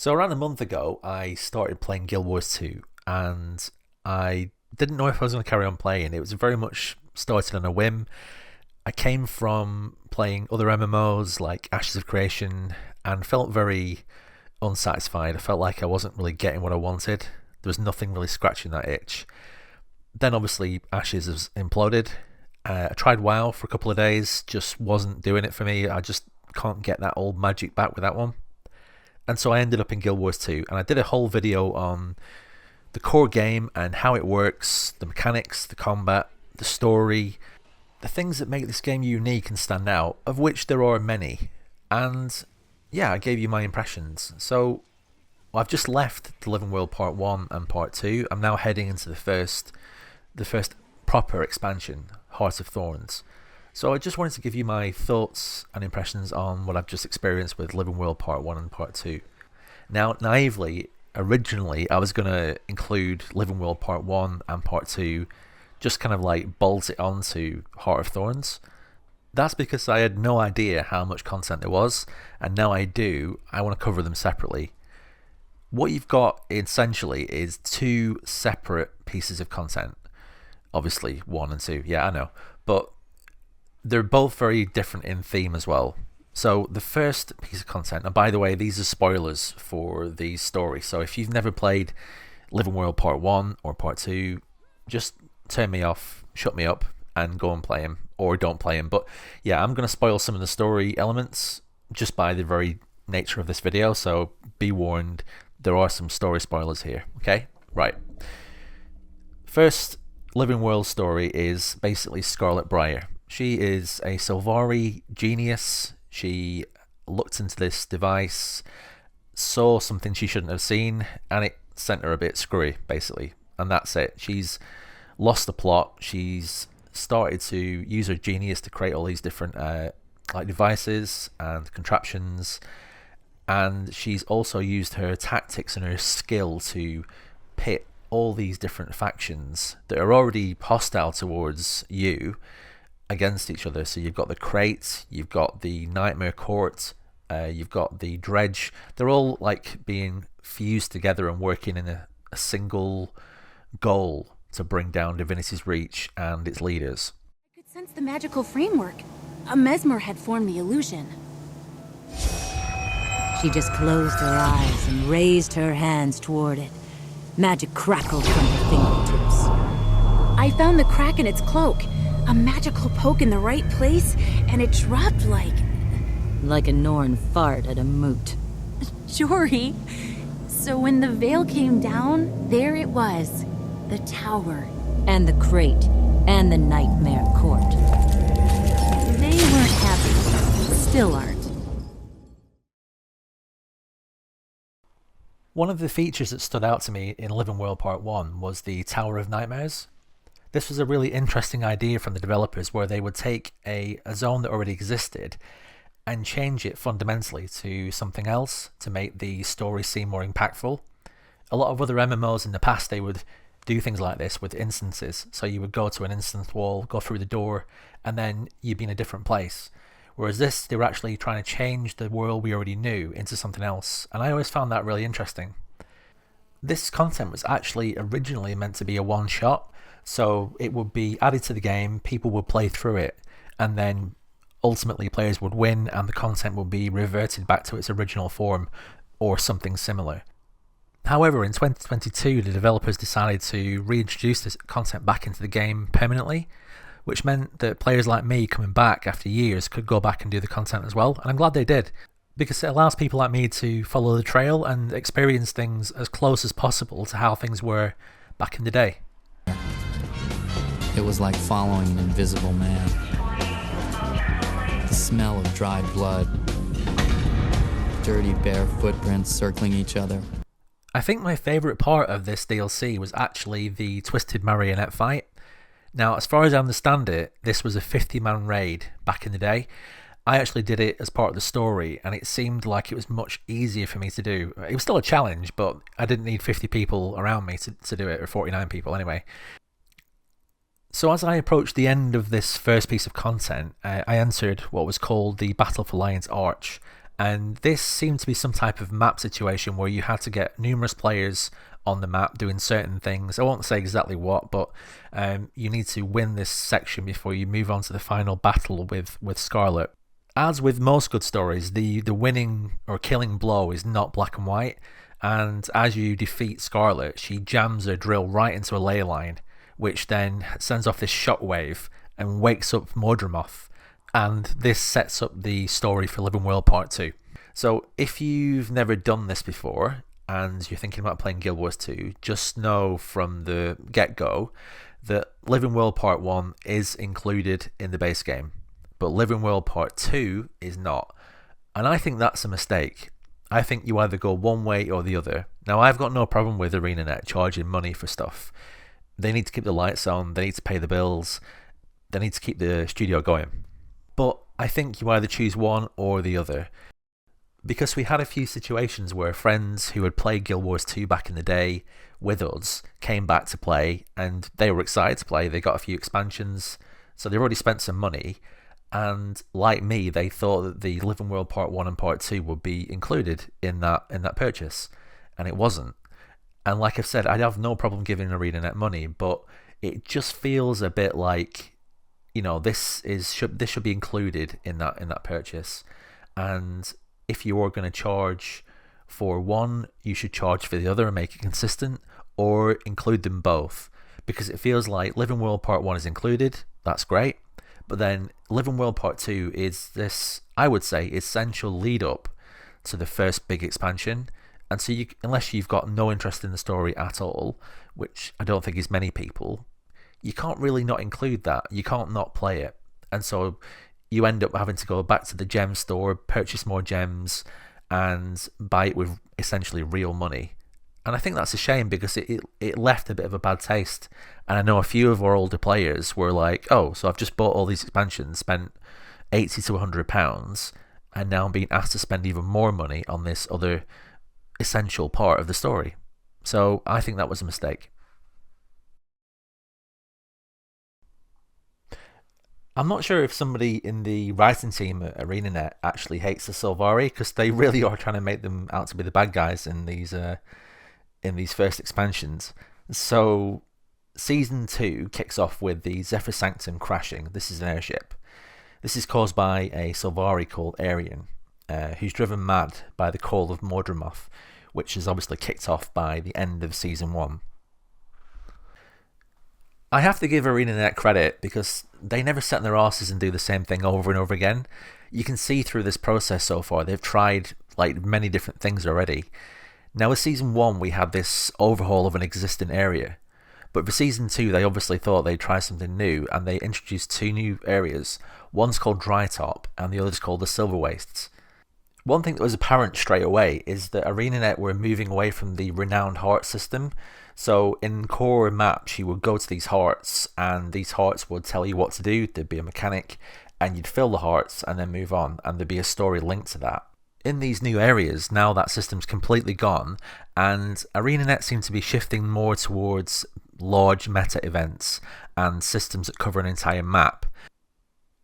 So around a month ago, I started playing Guild Wars 2, and I didn't know if I was going to carry on playing. It was very much started on a whim. I came from playing other MMOs like Ashes of Creation and felt very unsatisfied. I felt like I wasn't really getting what I wanted. There was nothing really scratching that itch. Then obviously Ashes has imploded. I tried WoW for a couple of days, just wasn't doing it for me. I just can't get that old magic back with that one. And so I ended up in Guild Wars 2, and I did a whole video on the core game and how it works, the mechanics, the combat, the story, the things that make this game unique and stand out, of which there are many. And yeah, I gave you my impressions. So I've just left the Living World Part 1 and Part 2. I'm now heading into the first proper expansion, Heart of Thorns. So I just wanted to give you my thoughts and impressions on what I've just experienced with Living World Part 1 and Part 2. Now, naively, originally I was going to include Living World Part 1 and Part 2, just kind of like bolt it onto Heart of Thorns. That's because I had no idea how much content there was, and now I do. I want to cover them separately. What you've got essentially is two separate pieces of content. Obviously, 1 and 2, yeah, I know. But they're both very different in theme as well. So the first piece of content, and by the way, these are spoilers for the story. So if you've never played Living World Part 1 or Part 2, just turn me off, shut me up, and go and play them, or don't play them. But yeah, I'm going to spoil some of the story elements just by the very nature of this video. So be warned, there are some story spoilers here. Okay, right. First Living World story is basically Scarlet Briar. She is a Sylvari genius. She looked into this device, saw something she shouldn't have seen, and it sent her a bit screwy, basically. And that's it. She's lost the plot. She's started to use her genius to create all these different like devices and contraptions. And she's also used her tactics and her skill to pit all these different factions that are already hostile towards you against each other. So you've got the Crate, you've got the Nightmare Court, you've got the Dredge. They're all like being fused together and working in a single goal to bring down Divinity's Reach and its leaders. I could sense the magical framework. A mesmer had formed the illusion. She just closed her eyes and raised her hands toward it. Magic crackled from her fingertips. I found the crack in its cloak. A magical poke in the right place, and it dropped like a Norn fart at a moot. Jory. So when the veil came down, there it was. The tower. And the Crate. And the Nightmare Court. They weren't happy. Still aren't. One of the features that stood out to me in Living World Part 1 was the Tower of Nightmares. This was a really interesting idea from the developers, where they would take a zone that already existed and change it fundamentally to something else to make the story seem more impactful. A lot of other MMOs in the past, they would do things like this with instances. So you would go to an instance wall, go through the door, and then you'd be in a different place. Whereas this, they were actually trying to change the world we already knew into something else, and I always found that really interesting. This content was actually originally meant to be a one-shot, so it would be added to the game, people would play through it, and then ultimately players would win and the content would be reverted back to its original form or something similar. However, in 2022, the developers decided to reintroduce this content back into the game permanently, which meant that players like me coming back after years could go back and do the content as well, and I'm glad they did, because it allows people like me to follow the trail and experience things as close as possible to how things were back in the day. It was like following an invisible man. The smell of dried blood, dirty bare footprints circling each other. I think my favourite part of this DLC was actually the Twisted Marionette fight. Now, as far as I understand it, this was a 50-man raid back in the day. I actually did it as part of the story, and it seemed like it was much easier for me to do. It was still a challenge, but I didn't need 50 people around me to do it, or 49 people anyway. So as I approached the end of this first piece of content, I entered what was called the Battle for Lion's Arch, And this seemed to be some type of map situation where you had to get numerous players on the map doing certain things. I won't say exactly what, but you need to win this section before you move on to the final battle with Scarlet. As with most good stories, the winning or killing blow is not black and white, and as you defeat Scarlet, she jams her drill right into a ley line, which then sends off this shockwave and wakes up Mordramoth, and this sets up the story for Living World Part 2. So if you've never done this before and you're thinking about playing Guild Wars 2, just know from the get-go that Living World Part 1 is included in the base game, but Living World Part 2 is not. And I think that's a mistake. I think you either go one way or the other. Now, I've got no problem with ArenaNet charging money for stuff. They need to keep the lights on, they need to pay the bills, they need to keep the studio going. But I think you either choose one or the other. Because we had a few situations where friends who had played Guild Wars 2 back in the day with us came back to play, and they were excited to play. They got a few expansions, so they've already spent some money. And like me, they thought that the Living World Part 1 and Part 2 would be included in that purchase, and it wasn't. And like I've said, I'd have no problem giving ArenaNet money, but it just feels a bit like, you know, this should be included in that purchase. And if you are going to charge for one, you should charge for the other and make it consistent, or include them both, because it feels like Living World Part 1 is included. That's great. But then Living World Part 2 is this, I would say, essential lead up to the first big expansion. And so unless you've got no interest in the story at all, which I don't think is many people, you can't really not include that. You can't not play it. And so you end up having to go back to the gem store, purchase more gems, and buy it with essentially real money. And I think that's a shame, because it left a bit of a bad taste. And I know a few of our older players were like, oh, so I've just bought all these expansions, spent £80 to £100, and now I'm being asked to spend even more money on this other essential part of the story. So I think that was a mistake. I'm not sure if somebody in the writing team at ArenaNet actually hates the Sylvari, because they really are trying to make them out to be the bad guys in these first expansions. So Season 2 kicks off with the Zephyr Sanctum crashing. This is an airship. This is caused by a Sylvari called Arian, who's driven mad by the call of Mordramoth, which is obviously kicked off by the end of Season 1. I have to give ArenaNet credit, because they never set their asses and do the same thing over and over again. You can see through this process so far, they've tried like many different things already. Now with Season 1 we had this overhaul of an existing area, but for Season 2 they obviously thought they'd try something new, and they introduced two new areas. One's called Drytop and the other's called the Silver Wastes. One thing that was apparent straight away is that ArenaNet were moving away from the renowned heart system. So in core maps you would go to these hearts, and these hearts would tell you what to do. There'd be a mechanic, and you'd fill the hearts and then move on, and there'd be a story linked to that. In these new areas, now that system's completely gone, and ArenaNet seems to be shifting more towards large meta events and systems that cover an entire map.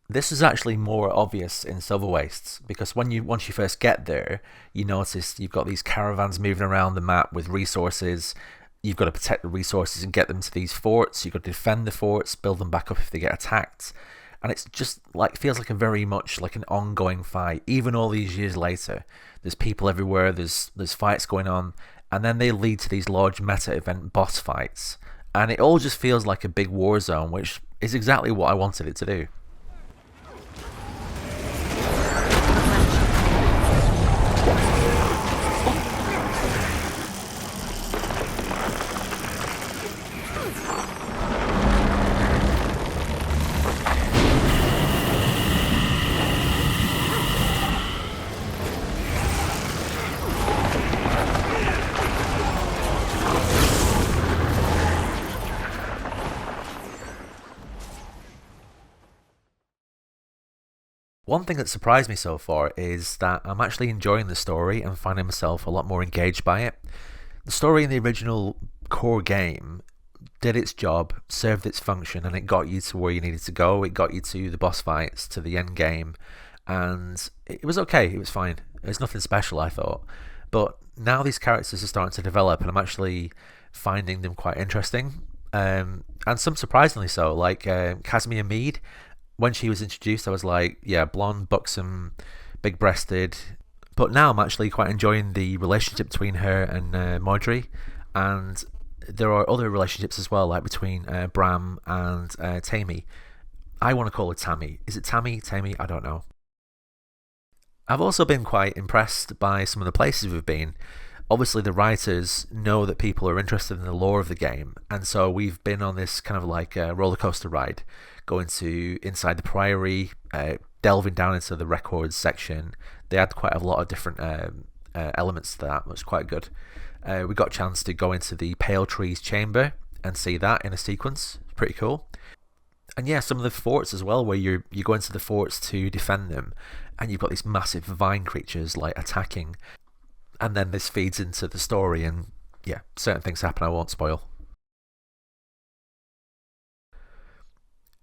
This is actually more obvious in Silver Wastes, because once you first get there, you notice you've got these caravans moving around the map with resources. You've got to protect the resources and get them to these forts. You've got to defend the forts, build them back up if they get attacked. And it's just like, feels like a very much like an ongoing fight. Even all these years later, there's people everywhere, there's fights going on, and then they lead to these large meta event boss fights. And it all just feels like a big war zone, which is exactly what I wanted it to do. One thing that surprised me so far is that I'm actually enjoying the story and finding myself a lot more engaged by it. The story in the original core game did its job, served its function, and it got you to where you needed to go. It got you to the boss fights, to the end game, and it was okay, it was fine. It's nothing special, I thought. But now these characters are starting to develop, and I'm actually finding them quite interesting. And some surprisingly so, like Casimir Mead. When she was introduced, I was like, yeah, blonde, buxom, big-breasted. But now I'm actually quite enjoying the relationship between her and Marjorie. And there are other relationships as well, like between Bram and Tammy. I want to call her Tammy. Is it Tammy? Tammy? I don't know. I've also been quite impressed by some of the places we've been. Obviously, the writers know that people are interested in the lore of the game, and so we've been on this kind of like roller coaster ride, going to inside the Priory, delving down into the records section. They had quite a lot of different elements to that, which was quite good. We got a chance to go into the Pale Trees Chamber and see that in a sequence. Pretty cool. And yeah, some of the forts as well, where you go into the forts to defend them, and you've got these massive vine creatures like attacking, and then this feeds into the story, and yeah, certain things happen I won't spoil.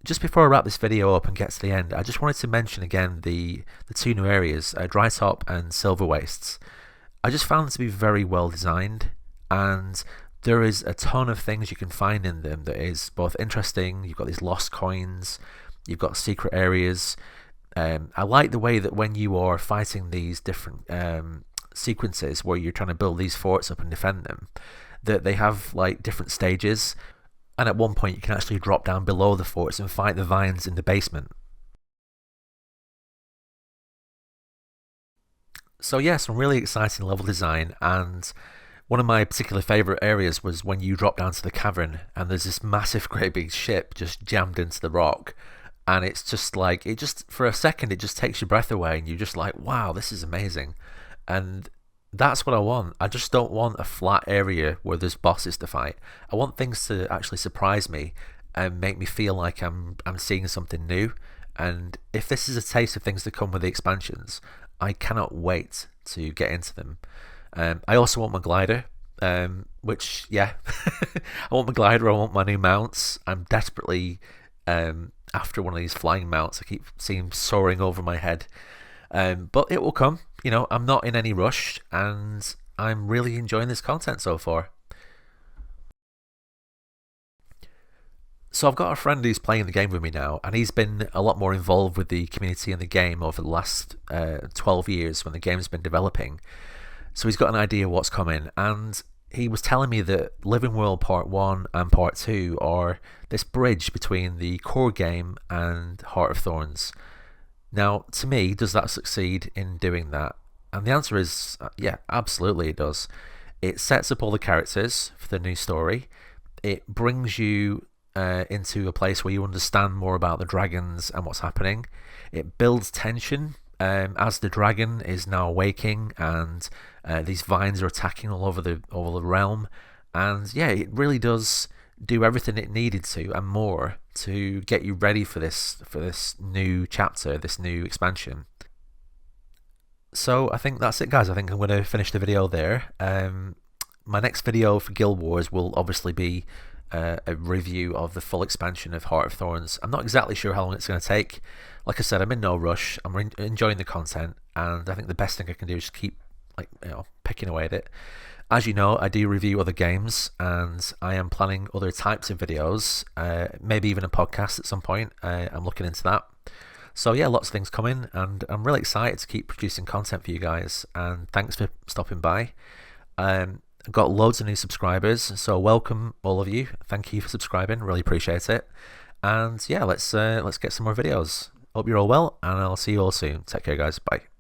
Just before I wrap this video up and get to the end, I just wanted to mention again the two new areas, Drytop and Silver Wastes. I just found them to be very well designed, and there is a ton of things you can find in them that is both interesting. You've got these lost coins, you've got secret areas. I like the way that when you are fighting these different sequences where you're trying to build these forts up and defend them, that they have like different stages, and at one point you can actually drop down below the forts and fight the vines in the basement. So yeah, some really exciting level design, and one of my particular favourite areas was when you drop down to the cavern and there's this massive great big ship just jammed into the rock, and it's just like, it just, for a second, it just takes your breath away, and you're just like, wow, this is amazing. And that's what I want. I just don't want a flat area where there's bosses to fight. I want things to actually surprise me and make me feel like I'm seeing something new. And if this is a taste of things to come with the expansions, I cannot wait to get into them. I also want my glider, which, yeah, I want my glider, I want my new mounts. I'm desperately after one of these flying mounts. I keep seeing soaring over my head. But it will come. You know, I'm not in any rush, and I'm really enjoying this content so far. So I've got a friend who's playing the game with me now, and he's been a lot more involved with the community and the game over the last 12 years when the game's been developing. So he's got an idea of what's coming, and he was telling me that Living World Part 1 and Part 2 are this bridge between the core game and Heart of Thorns. Now, to me, does that succeed in doing that? And the answer is, yeah, absolutely it does. It sets up all the characters for the new story. It brings you into a place where you understand more about the dragons and what's happening. It builds tension as the dragon is now waking, and these vines are attacking all over the realm. And yeah, it really does do everything it needed to and more to get you ready for this new chapter, this new expansion. So I think that's it, guys. I think I'm going to finish the video there. My next video for Guild Wars will obviously be a review of the full expansion of Heart of Thorns. I'm not exactly sure how long it's going to take. Like I said, I'm in no rush. I'm enjoying the content, and I think the best thing I can do is keep picking away at it. As you know, I do review other games, and I am planning other types of videos, maybe even a podcast at some point. I'm looking into that. So yeah, lots of things coming, and I'm really excited to keep producing content for you guys, and thanks for stopping by. I've got loads of new subscribers, so welcome all of you. Thank you for subscribing, really appreciate it. And yeah, let's get some more videos. Hope you're all well, and I'll see you all soon. Take care, guys. Bye.